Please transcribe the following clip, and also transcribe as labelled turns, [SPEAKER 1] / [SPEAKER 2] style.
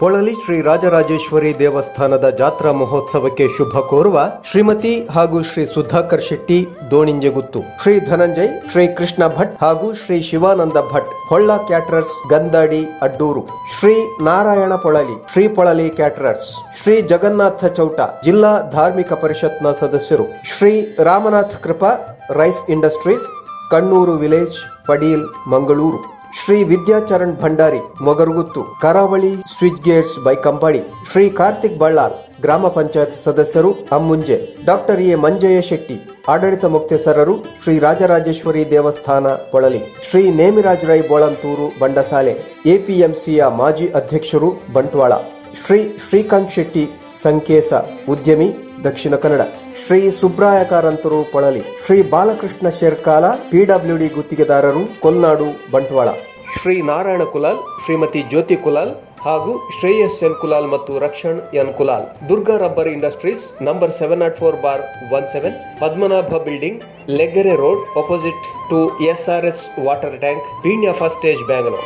[SPEAKER 1] ಪೊಳಲಿ ಶ್ರೀ ರಾಜರಾಜೇಶ್ವರಿ ದೇವಸ್ಥಾನದ ಜಾತ್ರಾ ಮಹೋತ್ಸವಕ್ಕೆ ಶುಭ ಕೋರುವ ಶ್ರೀಮತಿ ಹಾಗೂ ಶ್ರೀ ಸುಧಾಕರ್ ಶೆಟ್ಟಿ ದೋಣಿಂಜಗುತ್ತು, ಶ್ರೀ ಧನಂಜಯ್, ಶ್ರೀ ಕೃಷ್ಣ ಭಟ್ ಹಾಗೂ ಶ್ರೀ ಶಿವಾನಂದ ಭಟ್, ಹೊಳ್ಳ ಕ್ಯಾಟರರ್ಸ್, ಗಂದಾಡಿ, ಅಡ್ಡೂರು, ಶ್ರೀ ನಾರಾಯಣ ಪೊಳಲಿ, ಶ್ರೀ ಪೊಳಲಿ ಕ್ಯಾಟರರ್ಸ್, ಶ್ರೀ ಜಗನ್ನಾಥ ಚೌಟ, ಜಿಲ್ಲಾ ಧಾರ್ಮಿಕ ಪರಿಷತ್ನ ಸದಸ್ಯರು, Shri Ramnath Krupa, rice industries, Kannur village, Padil, Mangaluru, Shri Vidyacharan Bhandari, Mogarugutthu, Karavali switch Gates by ಕಂಬಳಿ, ಶ್ರೀ ಕಾರ್ತಿಕ್ ಬಳ್ಳಾಲ್, ಗ್ರಾಮ ಪಂಚಾಯತ್ ಸದಸ್ಯರು, ಅಮ್ಮುಂಜೆ, ಡಾಕ್ಟರ್ ಎ ಮಂಜಯ್ಯ ಶೆಟ್ಟಿ, ಆಡಳಿತ ಮುಖ್ಯಸ್ಥರರು, ಶ್ರೀ ರಾಜರಾಜೇಶ್ವರಿ ದೇವಸ್ಥಾನ ಪೊಳಲಿ, ಶ್ರೀ ನೇಮಿರಾಜ್ ರೈ ಬೋಳಂತೂರು ಬಂಡಸಾಲೆ, ಎಪಿಎಂಸಿಯ ಮಾಜಿ ಅಧ್ಯಕ್ಷರು ಬಂಟ್ವಾಳ, ಶ್ರೀ ಶ್ರೀಕಾಂತ್ ಶೆಟ್ಟಿ ಸಂಕೇಸ, ಉದ್ಯಮಿ, ದಕ್ಷಿಣ ಕನ್ನಡ, ಶ್ರೀ ಸುಬ್ರಾಯ ಕಾರಂತರು ಪೊಳಲಿ, ಶ್ರೀ ಬಾಲಕೃಷ್ಣ ಶೇರ್ಕಾಲ, ಪಿಡಬ್ಲ್ಯೂಡಿ ಗುತ್ತಿಗೆದಾರರು, ಕೊಲ್ನಾಡು, ಬಂಟ್ವಾಳ, ಶ್ರೀ ನಾರಾಯಣ ಕುಲಾಲ್, ಶ್ರೀಮತಿ ಜ್ಯೋತಿ ಕುಲಾಲ್ ಹಾಗೂ ಶ್ರೇಯಸ್ ಎನ್ ಕುಲಾಲ್ ಮತ್ತು Rakshan N Kulal. Durga rubber industries, number 704/17, Padmanabha building, Leggere road, opposite to SRS water tank, Peenya first stage, Bangalore.